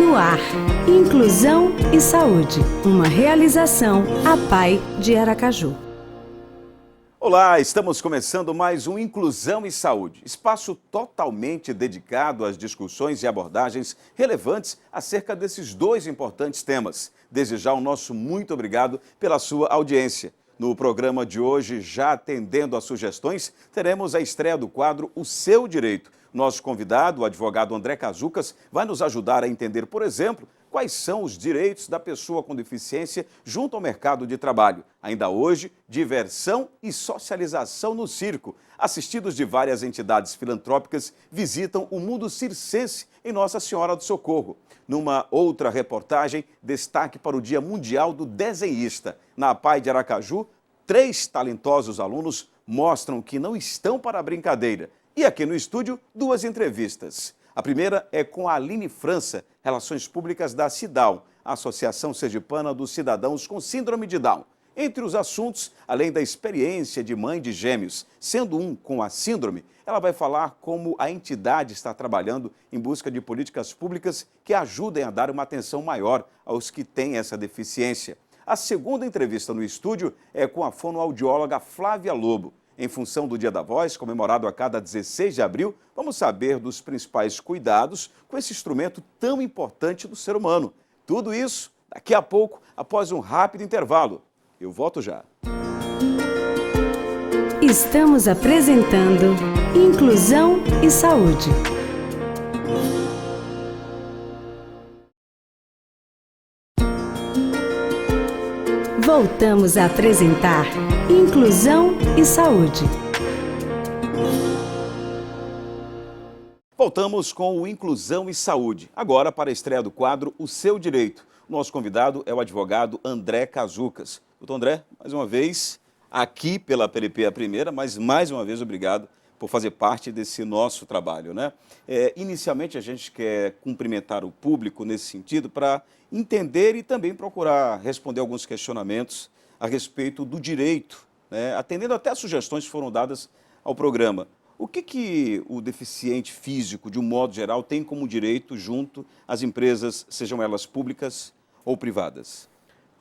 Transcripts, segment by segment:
No ar, Inclusão e Saúde, uma realização APAI de Aracaju. Olá, estamos começando mais um Inclusão e Saúde, espaço totalmente dedicado às discussões e abordagens relevantes acerca desses dois importantes temas. Desde já, o nosso muito obrigado pela sua audiência. No programa de hoje, já atendendo às sugestões, teremos a estreia do quadro O Seu Direito. Nosso convidado, o advogado André Cazucas, vai nos ajudar a entender, por exemplo, quais são os direitos da pessoa com deficiência junto ao mercado de trabalho. Ainda hoje, diversão e socialização no circo. Assistidos de várias entidades filantrópicas, visitam o mundo circense em Nossa Senhora do Socorro. Numa outra reportagem, destaque para o Dia Mundial do Desenhista. Na APAI de Aracaju, 3 talentosos alunos mostram que não estão para a brincadeira. E aqui no estúdio, 2 entrevistas. A primeira é com a Aline França, Relações Públicas da CIDAW, a Associação Sergipana dos Cidadãos com Síndrome de Down. Entre os assuntos, além da experiência de mãe de gêmeos, sendo um com a síndrome, ela vai falar como a entidade está trabalhando em busca de políticas públicas que ajudem a dar uma atenção maior aos que têm essa deficiência. A segunda entrevista no estúdio é com a fonoaudióloga Flávia Lobo. Em função do Dia da Voz, comemorado a cada 16 de abril, vamos saber dos principais cuidados com esse instrumento tão importante do ser humano. Tudo isso daqui a pouco, após um rápido intervalo. Eu volto já. Estamos apresentando Inclusão e Saúde. Voltamos a apresentar Inclusão e Saúde. Voltamos com o Inclusão e Saúde, agora para a estreia do quadro O Seu Direito. Nosso convidado é o advogado André Cazucas. Doutor André, mais uma vez, aqui pela PLP a primeira, mas mais uma vez obrigado por fazer parte desse nosso trabalho, né? Inicialmente a gente quer cumprimentar o público nesse sentido para entender e também procurar responder alguns questionamentos a respeito do direito, né? Atendendo até as sugestões que foram dadas ao programa. O que o deficiente físico, de um modo geral, tem como direito junto às empresas, sejam elas públicas ou privadas?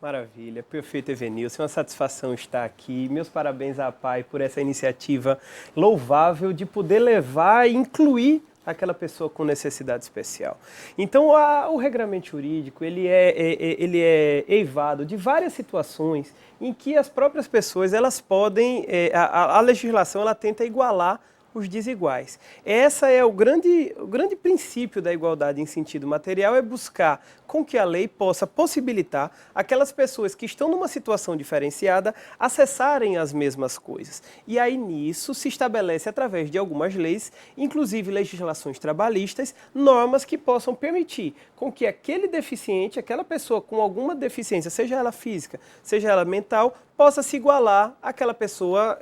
Maravilha, perfeito, Evenilson. É uma satisfação estar aqui. Meus parabéns à APAI por essa iniciativa louvável de poder levar e incluir aquela pessoa com necessidade especial. Então, o regramento jurídico ele é eivado de várias situações em que as próprias pessoas elas podem, a legislação ela tenta igualar os desiguais. Essa é o grande princípio da igualdade em sentido material, é buscar com que a lei possa possibilitar aquelas pessoas que estão numa situação diferenciada acessarem as mesmas coisas. E aí nisso se estabelece através de algumas leis, inclusive legislações trabalhistas, normas que possam permitir com que aquele deficiente, aquela pessoa com alguma deficiência, seja ela física, seja ela mental, possa se igualar àquela pessoa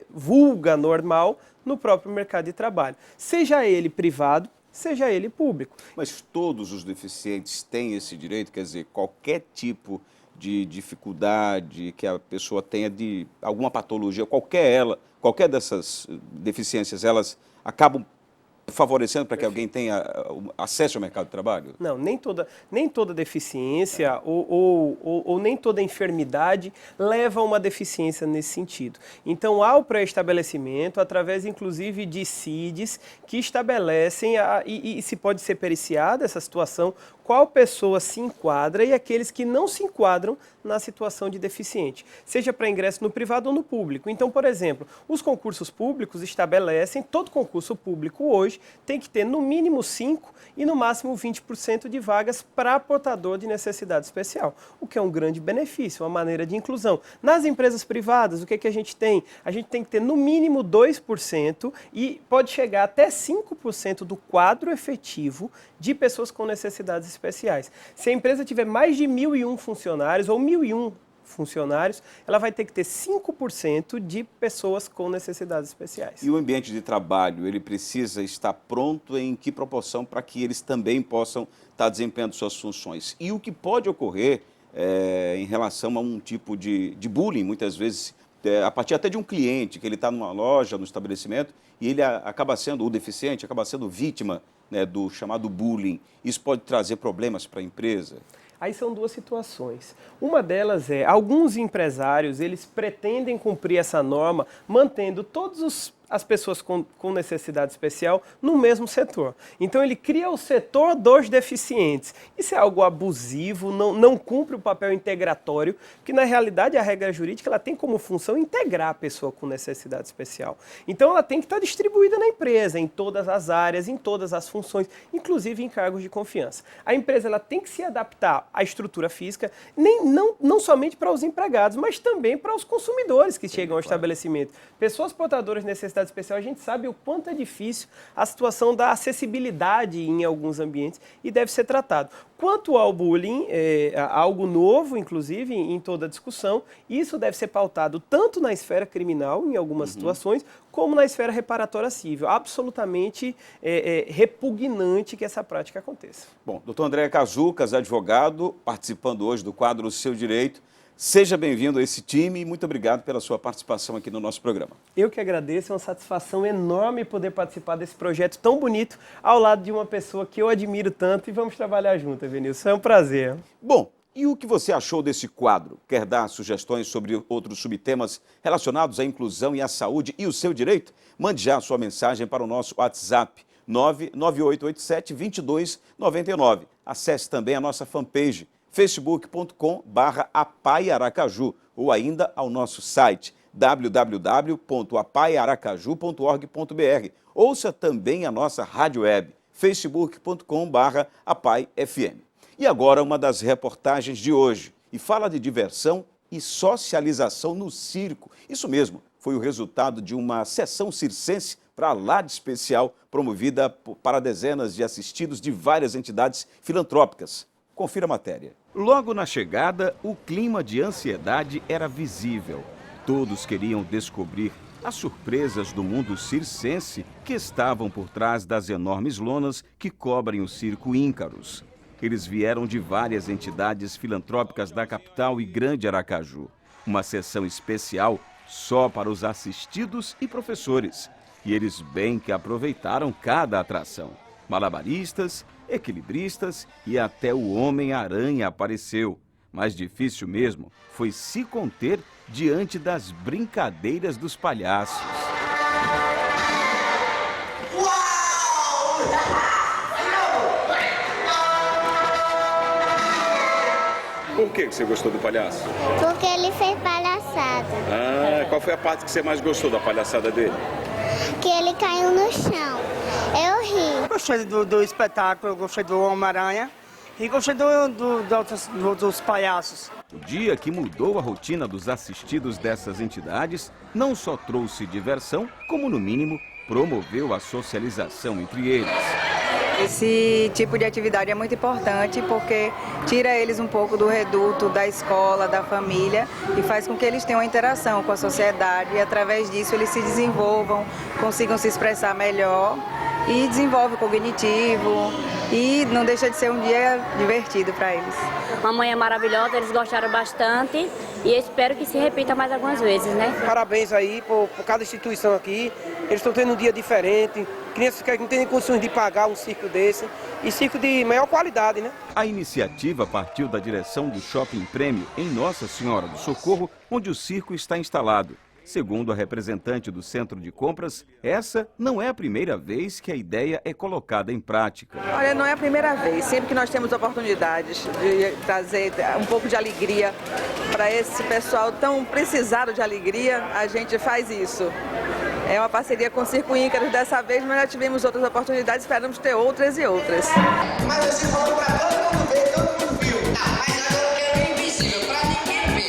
vulga, normal, no próprio mercado de trabalho, seja ele privado, seja ele público. Mas todos os deficientes têm esse direito? Quer dizer, qualquer tipo de dificuldade que a pessoa tenha de alguma patologia, qualquer dessas deficiências, elas acabam favorecendo para que alguém tenha acesso ao mercado de trabalho? Não, nem toda deficiência ou nem toda enfermidade leva a uma deficiência nesse sentido. Então, há o pré-estabelecimento, através inclusive de CIDs, que estabelecem, e se pode ser periciada essa situação, qual pessoa se enquadra e aqueles que não se enquadram na situação de deficiente, seja para ingresso no privado ou no público. Então, por exemplo, os concursos públicos estabelecem, todo concurso público hoje tem que ter no mínimo 5 e no máximo 20% de vagas para portador de necessidade especial, o que é um grande benefício, uma maneira de inclusão. Nas empresas privadas, o que a gente tem? A gente tem que ter no mínimo 2% e pode chegar até 5% do quadro efetivo de pessoas com necessidades especiais. Se a empresa tiver mais de 1.001 funcionários ou 1.001 funcionários, ela vai ter que ter 5% de pessoas com necessidades especiais. E o ambiente de trabalho, ele precisa estar pronto em que proporção para que eles também possam estar desempenhando suas funções? E o que pode ocorrer em relação a um tipo de bullying, muitas vezes, a partir até de um cliente, que ele está numa loja, no estabelecimento, e ele acaba sendo, o deficiente acaba sendo vítima, né, do chamado bullying. Isso pode trazer problemas para a empresa? Aí são duas situações. Uma delas é, alguns empresários, eles pretendem cumprir essa norma, mantendo todas as pessoas com necessidade especial no mesmo setor. Então ele cria o setor dos deficientes. Isso é algo abusivo, não cumpre o papel integratório, que na realidade a regra jurídica ela tem como função integrar a pessoa com necessidade especial. Então ela tem que estar distribuída na empresa, em todas as áreas, em todas as funções, inclusive em cargos de confiança. A empresa ela tem que se adaptar à estrutura física, não somente para os empregados, mas também para os consumidores que chegam ao estabelecimento. Pessoas portadoras de necessidade especial, a gente sabe o quanto é difícil a situação da acessibilidade em alguns ambientes e deve ser tratado. Quanto ao bullying, algo novo, inclusive, em toda a discussão, isso deve ser pautado tanto na esfera criminal, em algumas situações, como na esfera reparatória civil. Absolutamente repugnante que essa prática aconteça. Bom, doutor André Cazucas, advogado, participando hoje do quadro Seu Direito. Seja bem-vindo a esse time e muito obrigado pela sua participação aqui no nosso programa. Eu que agradeço, é uma satisfação enorme poder participar desse projeto tão bonito ao lado de uma pessoa que eu admiro tanto e vamos trabalhar junto, Evenilson. É um prazer. Bom, e o que você achou desse quadro? Quer dar sugestões sobre outros subtemas relacionados à inclusão e à saúde e o seu direito? Mande já a sua mensagem para o nosso WhatsApp 99887-2299. Acesse também a nossa fanpage facebook.com/apaiaracaju ou ainda ao nosso site www.apaiaracaju.org.br. Ouça também a nossa rádio web facebook.com/apaifm. E agora uma das reportagens de hoje, e fala de diversão e socialização no circo. Isso mesmo, foi o resultado de uma sessão circense para lá de especial promovida para dezenas de assistidos de várias entidades filantrópicas. Confira a matéria. Logo na chegada, o clima de ansiedade era visível. Todos queriam descobrir as surpresas do mundo circense que estavam por trás das enormes lonas que cobrem o circo Íncaros. Eles vieram de várias entidades filantrópicas da capital e Grande Aracaju. Uma sessão especial só para os assistidos e professores. E eles bem que aproveitaram cada atração. Malabaristas, equilibristas e até o Homem-Aranha apareceu. Mas difícil mesmo foi se conter diante das brincadeiras dos palhaços. Por que você gostou do palhaço? Porque ele fez palhaçada. Qual foi a parte que você mais gostou da palhaçada dele? Que ele caiu no chão. Eu ri. Gostei do espetáculo, gostei do Homem-Aranha e gostei dos palhaços. O dia que mudou a rotina dos assistidos dessas entidades não só trouxe diversão, como no mínimo promoveu a socialização entre eles. Esse tipo de atividade é muito importante porque tira eles um pouco do reduto da escola, da família e faz com que eles tenham uma interação com a sociedade e através disso eles se desenvolvam, consigam se expressar melhor e desenvolve o cognitivo e não deixa de ser um dia divertido para eles. Uma manhã maravilhosa, eles gostaram bastante e eu espero que se repita mais algumas vezes, né? Parabéns aí por cada instituição aqui, eles estão tendo um dia diferente, crianças que não têm condições de pagar um circo desse e circo de maior qualidade, né? A iniciativa partiu da direção do Shopping Prêmio em Nossa Senhora do Socorro, onde o circo está instalado. Segundo a representante do centro de compras, essa não é a primeira vez que a ideia é colocada em prática. Olha, não é a primeira vez. Sempre que nós temos oportunidades de trazer um pouco de alegria para esse pessoal tão precisado de alegria, a gente faz isso. É uma parceria com o Circo Íncaros dessa vez, mas já tivemos outras oportunidades, esperamos ter outras e outras. Mas você falou para todo mundo ver, todo mundo viu. Mas agora eu quero invisível, para ninguém ver.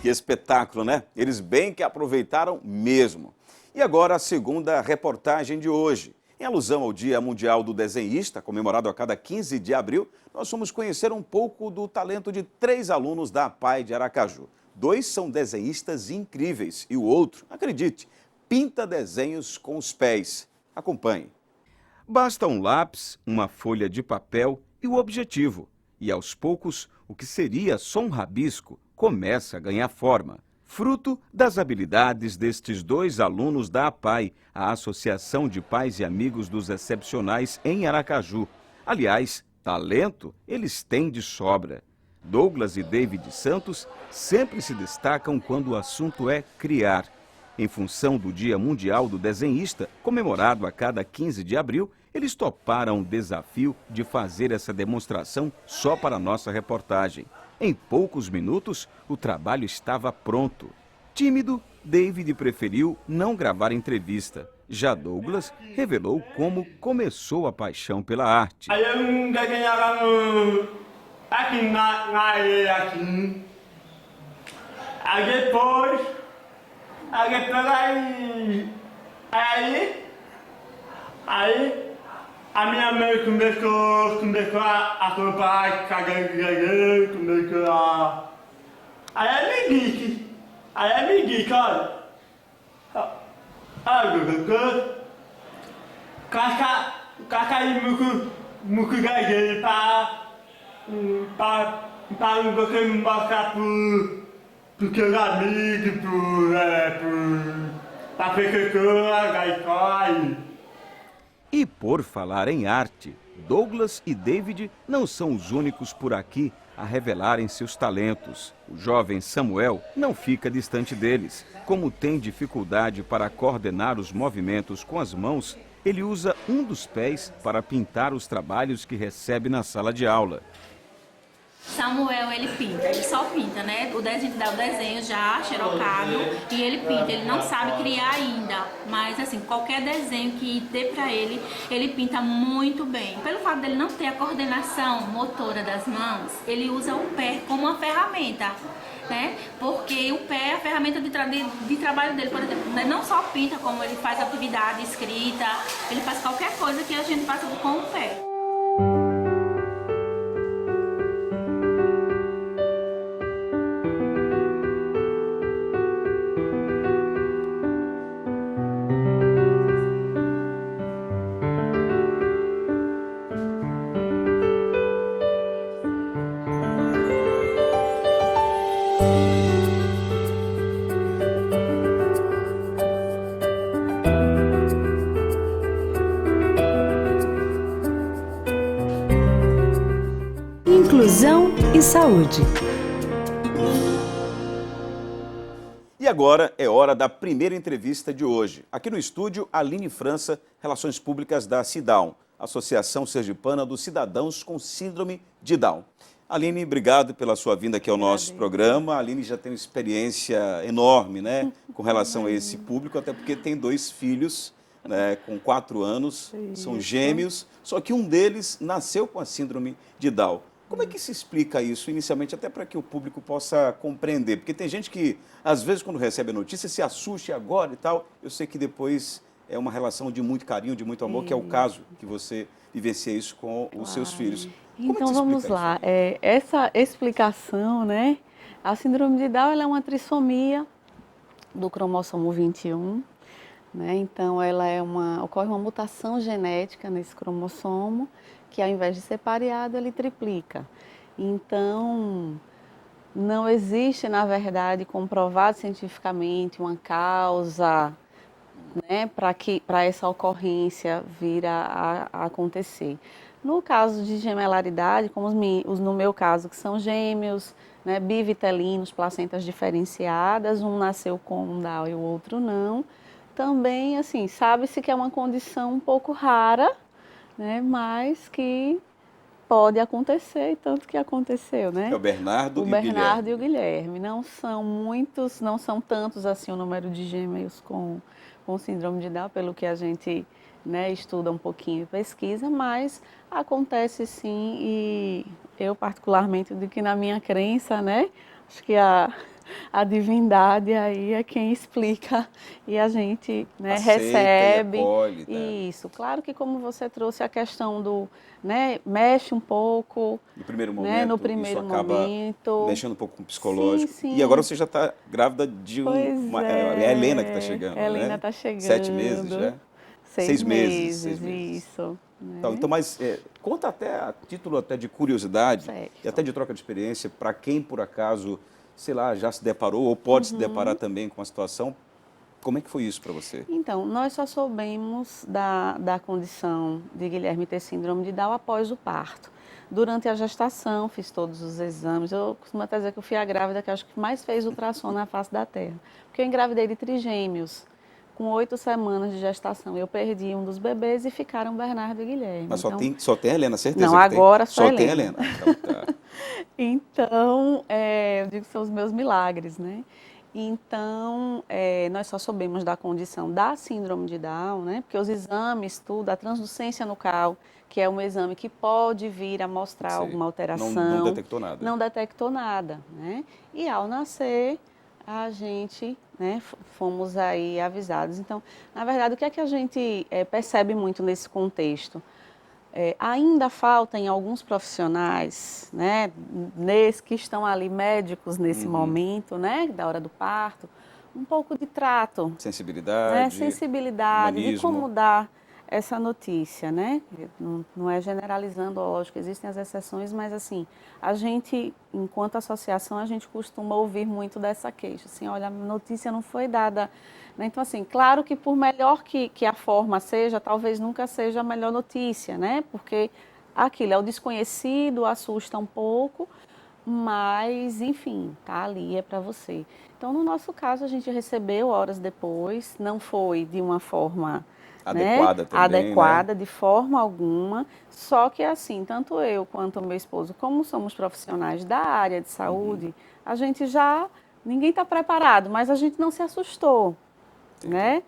Que espetáculo, né? Eles bem que aproveitaram mesmo. E agora a segunda reportagem de hoje. Em alusão ao Dia Mundial do Desenhista, comemorado a cada 15 de abril, nós fomos conhecer um pouco do talento de 3 alunos da APAI de Aracaju. 2 são desenhistas incríveis e o outro, acredite, pinta desenhos com os pés. Acompanhe. Basta um lápis, uma folha de papel e o objetivo. E aos poucos, o que seria só um rabisco começa a ganhar forma. Fruto das habilidades destes 2 alunos da APAI, a Associação de Pais e Amigos dos Excepcionais em Aracaju. Aliás, talento eles têm de sobra. Douglas e David Santos sempre se destacam quando o assunto é criar. Em função do Dia Mundial do Desenhista, comemorado a cada 15 de abril, eles toparam o desafio de fazer essa demonstração só para a nossa reportagem. Em poucos minutos, o trabalho estava pronto. Tímido, David preferiu não gravar entrevista. Já Douglas revelou como começou a paixão pela arte. Aí eu desenhava aqui na areia, assim. Aí depois a minha mãe começou a comprar cadeira, começou a... Aí ela me disse, olha, caça aí muito cadeira para você mostrar para seus amigos, para a professora da escola. E por falar em arte, Douglas e David não são os únicos por aqui a revelarem seus talentos. O jovem Samuel não fica distante deles. Como tem dificuldade para coordenar os movimentos com as mãos, ele usa um dos pés para pintar os trabalhos que recebe na sala de aula. Samuel, ele pinta, ele só pinta, né? A gente dá o desenho já xerocado e ele pinta. Ele não sabe criar ainda, mas assim, qualquer desenho que dê pra ele, ele pinta muito bem. Pelo fato dele não ter a coordenação motora das mãos, ele usa o pé como uma ferramenta, né? Porque o pé é a ferramenta de trabalho dele, por exemplo. Ele não só pinta, como ele faz atividade escrita, ele faz qualquer coisa que a gente faça com o pé. Inclusão e saúde. E agora é hora da primeira entrevista de hoje. Aqui no estúdio, Aline França, Relações Públicas da CIDAW, Associação Sergipana dos Cidadãos com Síndrome de Down. Aline, obrigado pela sua vinda aqui ao nosso programa. A Aline já tem uma experiência enorme, né, com relação a esse público, até porque tem 2 filhos, né, com 4 anos, são gêmeos, só que um deles nasceu com a síndrome de Down. Como é que se explica isso inicialmente, até para que o público possa compreender? Porque tem gente que, às vezes, quando recebe a notícia, se assusta agora e tal. Eu sei que depois é uma relação de muito carinho, de muito amor, que é o caso que você vivencia isso com os seus filhos. Como então vamos lá, essa explicação, né? A síndrome de Down ela é uma trissomia do cromossomo 21, né? Então ela ocorre uma mutação genética nesse cromossomo, que ao invés de ser pareado, ele triplica. Então, não existe, na verdade, comprovado cientificamente uma causa, né, para essa ocorrência vir a acontecer. No caso de gemelaridade, como no meu caso, que são gêmeos, né, bivitelinos, placentas diferenciadas, um nasceu com um Down e o outro não, também, assim, sabe-se que é uma condição um pouco rara, né, mas que pode acontecer, tanto que aconteceu, né? É o Bernardo e o Guilherme. Não são muitos, não são tantos assim o número de gêmeos com síndrome de Down, pelo que a gente, né, estuda um pouquinho e pesquisa, mas acontece sim, e eu particularmente digo que na minha crença, né, acho que a divindade aí é quem explica e a gente, né, recebe. E acolhe, tá? Isso, claro que como você trouxe a questão do, né, mexe um pouco. No primeiro momento, né, no primeiro isso acaba momento. mexendo um pouco com o psicológico. Sim, sim. E agora você já está grávida de é a Helena que está chegando, a Helena né? está chegando. 7 meses já? 6 meses. Isso. Né? Então, mas conta até a título até de curiosidade Certo. e até de troca de experiência para quem por acaso, sei lá, já se deparou ou pode se deparar também com a situação. Como é que foi isso para você? Então, nós só soubemos da condição de Guilherme ter síndrome de Down após o parto. Durante a gestação, fiz todos os exames. Eu costumo até dizer que eu fui a grávida que acho que mais fez ultrassom na face da Terra. Porque eu engravidei de trigêmeos. Com 8 semanas de gestação, eu perdi um dos bebês e ficaram Bernardo e Guilherme. Mas então, só tem a Helena, certeza? Não, que agora tem? só tem a Helena. Então, tá. Então, eu digo que são os meus milagres, né? Então, nós só soubemos da condição da síndrome de Down, né? Porque os exames, tudo, a translucência nucal, que é um exame que pode vir a mostrar alguma alteração. Não detectou nada. Não detectou nada, né? E ao nascer, a gente, né, fomos aí avisados. Então, na verdade, o que é que a gente percebe muito nesse contexto? Ainda falta em alguns profissionais, né, que estão ali médicos nesse momento, né, da hora do parto, um pouco de trato. Sensibilidade. Né, sensibilidade, humanismo. de como dar essa notícia, né? Não é generalizando, lógico, existem as exceções, mas assim, a gente, enquanto associação, a gente costuma ouvir muito dessa queixa, assim, olha, a notícia não foi dada, né? Então assim, claro que por melhor que a forma seja, talvez nunca seja a melhor notícia, né? Porque aquilo é o desconhecido, assusta um pouco, mas enfim, tá ali, é para você. Então, no nosso caso, a gente recebeu horas depois, não foi de uma forma adequada, né? também, adequada, né? de forma alguma, só que assim, tanto eu quanto o meu esposo, como somos profissionais da área de saúde, a gente ninguém está preparado, mas a gente não se assustou, né?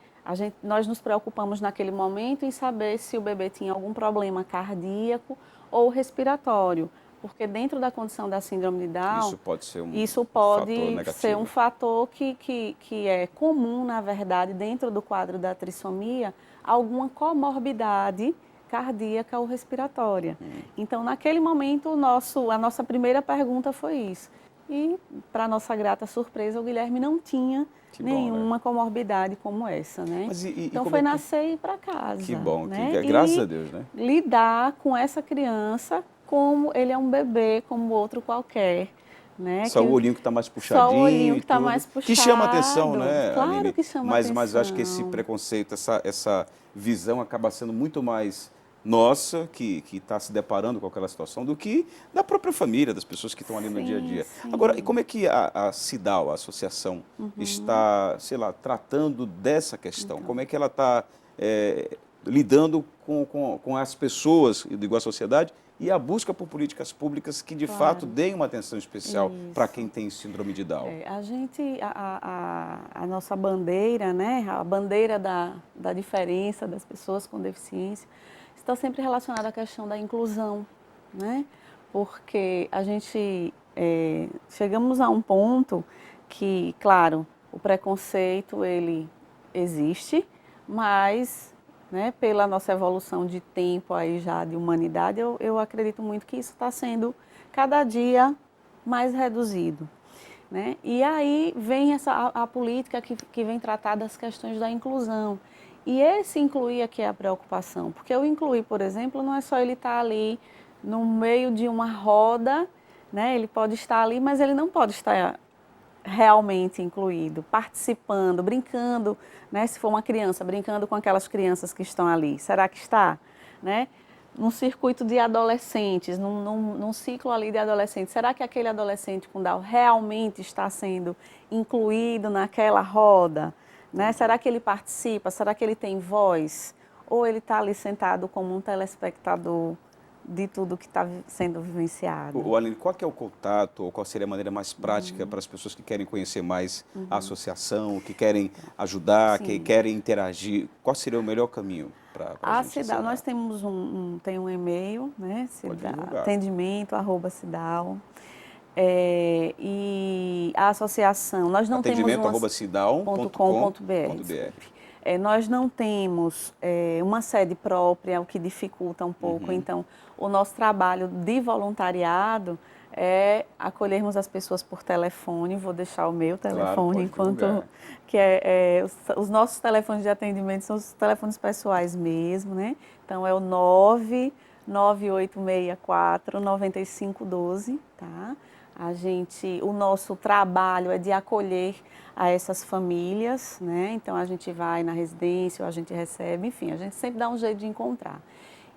Nós nos preocupamos naquele momento em saber se o bebê tinha algum problema cardíaco ou respiratório, porque dentro da condição da síndrome de Down, isso pode ser um fator que é comum, na verdade, dentro do quadro da trissomia, alguma comorbidade cardíaca ou respiratória. Então, naquele momento, a nossa primeira pergunta foi isso. E, para nossa grata surpresa, o Guilherme não tinha nenhuma comorbidade como essa, né? Mas então, foi nascer e ir para casa. Que bom, né? Graças a Deus, né? Lidar com essa criança como ele é um bebê, como outro qualquer. Né? Só o olhinho que está mais puxadinho. Só o olhinho que está mais puxado. Que chama atenção, né, Claro Aline? que chama atenção. Mas eu acho que esse preconceito, essa visão acaba sendo muito mais nossa, que está se deparando com aquela situação, do que da própria família, das pessoas que estão ali no dia a dia. Sim. Agora, e como é que a CIDAL, a associação, está, sei lá, tratando dessa questão? Como é que ela está lidando com as pessoas, eu digo a sociedade, e a busca por políticas públicas que, de fato, deem uma atenção especial para quem tem síndrome de Down? A nossa bandeira, né, a bandeira da diferença das pessoas com deficiência, está sempre relacionada à questão da inclusão, né? Porque a gente chegamos a um ponto que, claro, o preconceito, ele existe, mas... né, pela nossa evolução de tempo aí já de humanidade, eu acredito muito que isso está sendo cada dia mais reduzido. Né? E aí vem a política que vem tratar das questões da inclusão. E esse incluir aqui é a preocupação, porque o incluir, por exemplo, não é só ele estar ali no meio de uma roda, né? Ele pode estar ali, mas ele não pode estar realmente incluído, participando, brincando, né? Se for uma criança, brincando com aquelas crianças que estão ali. Será que está? Né? Num circuito de adolescentes, num ciclo ali de adolescentes, será que aquele adolescente com Down realmente está sendo incluído naquela roda? Né? Será que ele participa? Será que ele tem voz? Ou ele está ali sentado como um telespectador de tudo que está sendo vivenciado? Aline, qual que é o contato, ou qual seria a maneira mais prática para as pessoas que querem conhecer mais a associação, que querem ajudar, que querem interagir? Qual seria o melhor caminho para a gente? CIDAL, nós temos tem um e-mail, né? atendimento@CIDAL. E a associação, nós não temos atendimento@cidal.com.br. Nós não temos uma sede própria, o que dificulta um pouco. Então, o nosso trabalho de voluntariado é acolhermos as pessoas por telefone. Vou deixar o meu telefone, enquanto que os nossos telefones de atendimento são os telefones pessoais mesmo, né? Então, é o 99864-9512, tá? O nosso trabalho é de acolher a essas famílias, né? Então a gente vai na residência, ou a gente recebe, enfim, a gente sempre dá um jeito de encontrar.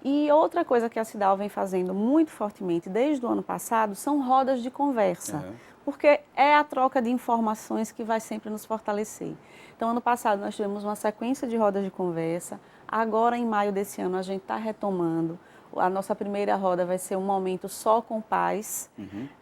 E outra coisa que a Cidal vem fazendo muito fortemente desde o ano passado são rodas de conversa, porque é a troca de informações que vai sempre nos fortalecer. Então, ano passado nós tivemos uma sequência de rodas de conversa, agora em maio desse ano a gente está retomando. A nossa primeira roda vai ser um momento só com pais,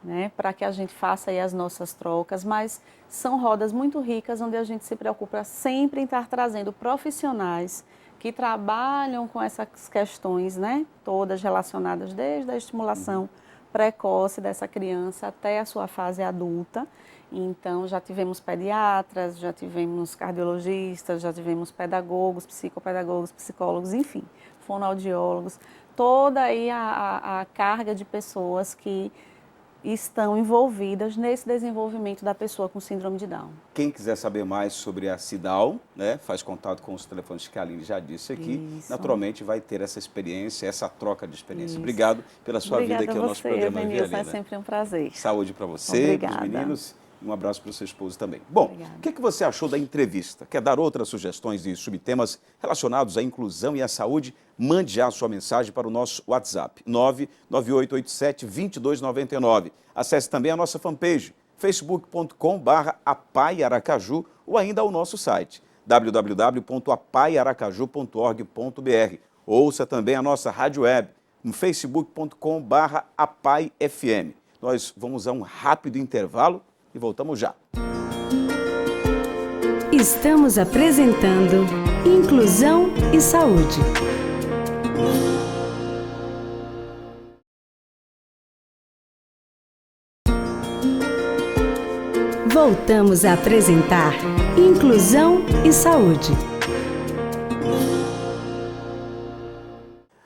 né, para que a gente faça aí as nossas trocas, mas são rodas muito ricas, onde a gente se preocupa sempre em estar trazendo profissionais que trabalham com essas questões, né, todas relacionadas desde a estimulação precoce dessa criança até a sua fase adulta. Então, já tivemos pediatras, já tivemos cardiologistas, já tivemos pedagogos, psicopedagogos, psicólogos, enfim, fonoaudiólogos. Toda aí a carga de pessoas que estão envolvidas nesse desenvolvimento da pessoa com síndrome de Down. Quem quiser saber mais sobre a Cidal, né, faz contato com os telefones que a Aline já disse aqui. Isso. Naturalmente vai ter essa experiência, essa troca de experiência. Isso. Obrigado pela sua vida aqui no nosso programa, Denilson, é sempre um prazer. Saúde para você, para os meninos. Um abraço para o seu esposo também. Bom, o que você achou da entrevista? Quer dar outras sugestões de subtemas relacionados à inclusão e à saúde? Mande já a sua mensagem para o nosso WhatsApp, 99887-2299. Acesse também a nossa fanpage, facebook.com/apaiaracaju, ou ainda o nosso site, www.apaiaracaju.org.br. Ouça também a nossa rádio web, no facebook.com/apaifm. Nós vamos a um rápido intervalo e voltamos já. Estamos apresentando Inclusão e Saúde. Voltamos a apresentar Inclusão e Saúde.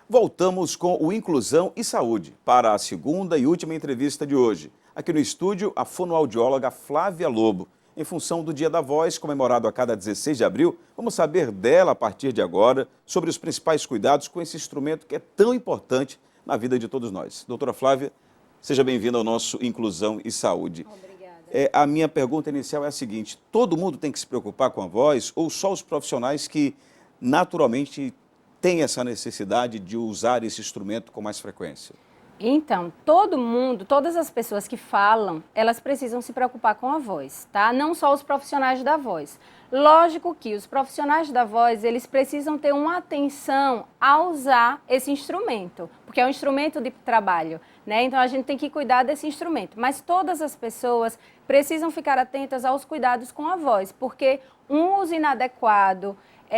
Voltamos com o Inclusão e Saúde para a segunda e última entrevista de hoje. Aqui no estúdio, a fonoaudióloga Flávia Lobo. Em função do Dia da Voz, comemorado a cada 16 de abril, vamos saber dela, a partir de agora, sobre os principais cuidados com esse instrumento que é tão importante na vida de todos nós. Doutora Flávia, seja bem-vinda ao nosso Inclusão e Saúde. Obrigada. A minha pergunta inicial é a seguinte: todo mundo tem que se preocupar com a voz ou só os profissionais que naturalmente têm essa necessidade de usar esse instrumento com mais frequência? Então, todo mundo, todas as pessoas que falam, elas precisam se preocupar com a voz, tá? Não só os profissionais da voz. Lógico que os profissionais da voz, eles precisam ter uma atenção a usar esse instrumento, porque é um instrumento de trabalho, né? Então, a gente tem que cuidar desse instrumento. Mas todas as pessoas precisam ficar atentas aos cuidados com a voz, porque um uso inadequado,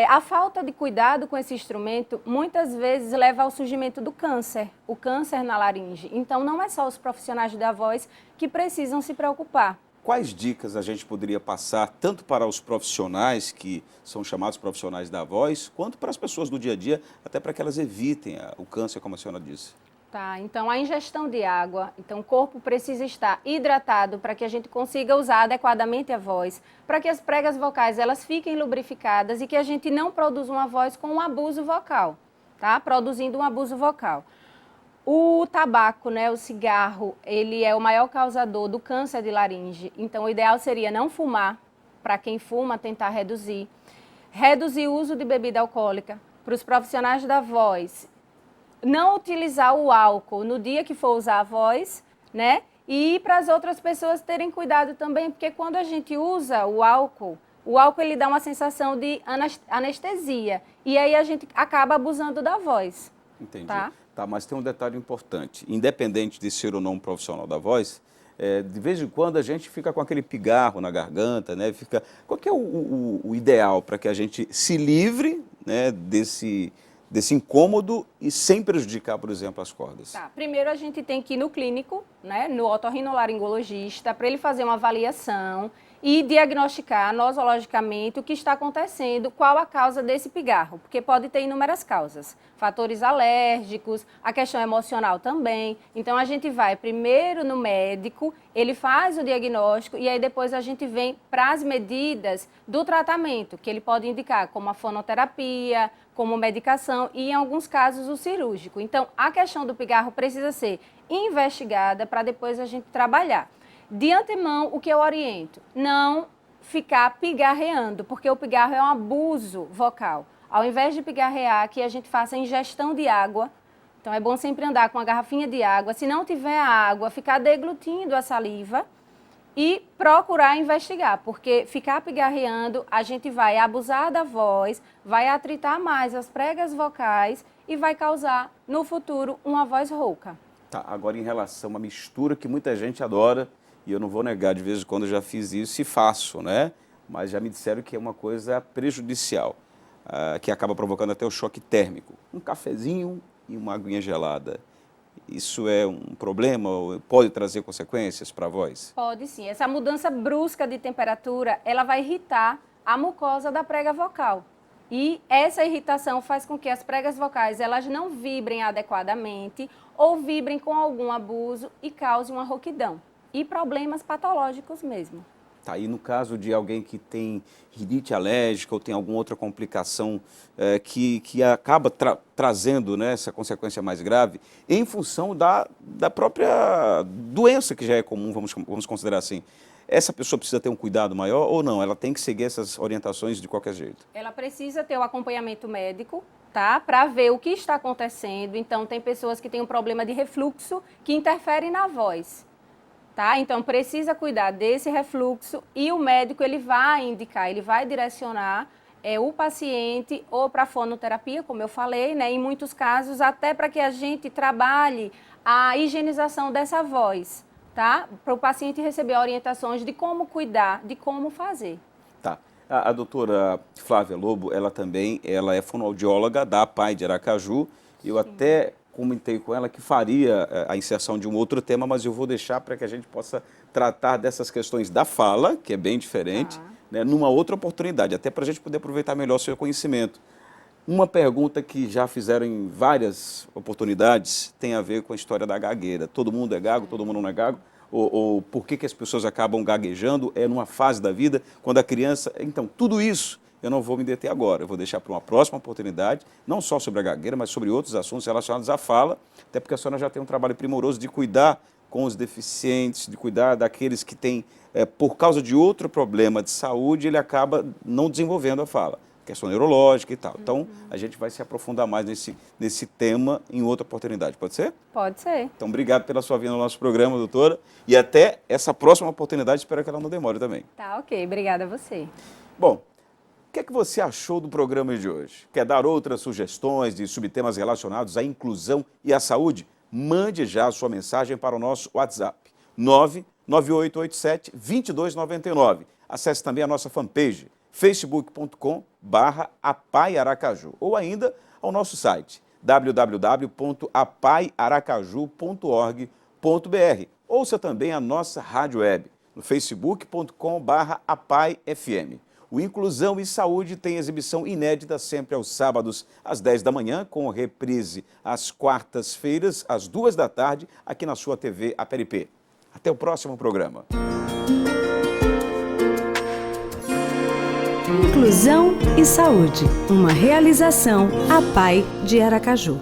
a falta de cuidado com esse instrumento muitas vezes leva ao surgimento do câncer, o câncer na laringe. Então, não é só os profissionais da voz que precisam se preocupar. Quais dicas a gente poderia passar, tanto para os profissionais, que são chamados profissionais da voz, quanto para as pessoas do dia a dia, até para que elas evitem o câncer, como a senhora disse? Tá, então a ingestão de água, então o corpo precisa estar hidratado para que a gente consiga usar adequadamente a voz, para que as pregas vocais elas fiquem lubrificadas e que a gente não produza uma voz com um abuso vocal, tá? Produzindo um abuso vocal. O tabaco, né, o cigarro, ele é o maior causador do câncer de laringe, então o ideal seria não fumar, para quem fuma tentar reduzir. Reduzir o uso de bebida alcoólica. Para os profissionais da voz, não utilizar o álcool no dia que for usar a voz, né? E para as outras pessoas terem cuidado também, porque quando a gente usa o álcool ele dá uma sensação de anestesia. E aí a gente acaba abusando da voz. Entendi. Tá, mas tem um detalhe importante. Independente de ser ou não um profissional da voz, de vez em quando a gente fica com aquele pigarro na garganta, né? Qual que é o ideal para que a gente se livre, né, desse incômodo e sem prejudicar, por exemplo, as cordas? Tá. Primeiro a gente tem que ir no clínico, né, no otorrinolaringologista, para ele fazer uma avaliação e diagnosticar nosologicamente o que está acontecendo, qual a causa desse pigarro, porque pode ter inúmeras causas, fatores alérgicos, a questão emocional também. Então a gente vai primeiro no médico, ele faz o diagnóstico e aí depois a gente vem para as medidas do tratamento, que ele pode indicar como a fonoterapia, como medicação e em alguns casos o cirúrgico. Então a questão do pigarro precisa ser investigada para depois a gente trabalhar. De antemão, o que eu oriento? Não ficar pigarreando, porque o pigarro é um abuso vocal. Ao invés de pigarrear, que a gente faça ingestão de água. Então, é bom sempre andar com uma garrafinha de água. Se não tiver água, ficar deglutindo a saliva e procurar investigar, porque ficar pigarreando, a gente vai abusar da voz, vai atritar mais as pregas vocais e vai causar, no futuro, uma voz rouca. Tá, agora em relação à mistura que muita gente adora, e eu não vou negar, de vez em quando eu já fiz isso e faço, né? Mas já me disseram que é uma coisa prejudicial, que acaba provocando até o choque térmico. Um cafezinho e uma aguinha gelada. Isso é um problema ou pode trazer consequências para a voz? Pode sim. Essa mudança brusca de temperatura, ela vai irritar a mucosa da prega vocal. E essa irritação faz com que as pregas vocais elas não vibrem adequadamente ou vibrem com algum abuso e cause uma rouquidão. E problemas patológicos mesmo. Tá, e no caso de alguém que tem rinite alérgica ou tem alguma outra complicação que acaba trazendo, né, essa consequência mais grave, em função da própria doença que já é comum, vamos considerar assim, essa pessoa precisa ter um cuidado maior ou não? Ela tem que seguir essas orientações de qualquer jeito? Ela precisa ter o acompanhamento médico, tá? Para ver o que está acontecendo. Então, tem pessoas que têm um problema de refluxo que interfere na voz. Tá? Então, precisa cuidar desse refluxo e o médico ele vai indicar, ele vai direcionar o paciente ou para fonoterapia, como eu falei, né? Em muitos casos, até para que a gente trabalhe a higienização dessa voz, tá? Para o paciente receber orientações de como cuidar, de como fazer. Tá. A doutora Flávia Lobo, ela é fonoaudióloga da APAI de Aracaju. Eu até comentei com ela que faria a inserção de um outro tema, mas eu vou deixar para que a gente possa tratar dessas questões da fala, que é bem diferente, né, numa outra oportunidade, até para a gente poder aproveitar melhor o seu conhecimento. Uma pergunta que já fizeram em várias oportunidades tem a ver com a história da gagueira. Todo mundo é gago, todo mundo não é gago? Ou por que as pessoas acabam gaguejando? É numa fase da vida, quando a criança... Então, tudo isso eu não vou me deter agora, eu vou deixar para uma próxima oportunidade, não só sobre a gagueira, mas sobre outros assuntos relacionados à fala, até porque a senhora já tem um trabalho primoroso de cuidar com os deficientes, de cuidar daqueles que têm, por causa de outro problema de saúde, ele acaba não desenvolvendo a fala, questão neurológica e tal. Então, a gente vai se aprofundar mais nesse tema em outra oportunidade, pode ser? Pode ser. Então, obrigado pela sua vinda no nosso programa, doutora, e até essa próxima oportunidade, espero que ela não demore também. Tá, ok. Obrigada a você. Bom, o que é que você achou do programa de hoje? Quer dar outras sugestões de subtemas relacionados à inclusão e à saúde? Mande já a sua mensagem para o nosso WhatsApp, 99887-2299. Acesse também a nossa fanpage, facebook.com/apaiaracaju, ou ainda ao nosso site, www.apaiaracaju.org.br. Ouça também a nossa rádio web, no facebook.com/apaifm. O Inclusão e Saúde tem exibição inédita sempre aos sábados, às 10 da manhã, com reprise às quartas-feiras, às 2 da tarde, aqui na sua TV APRP. Até o próximo programa. Inclusão e Saúde, uma realização APAI de Aracaju.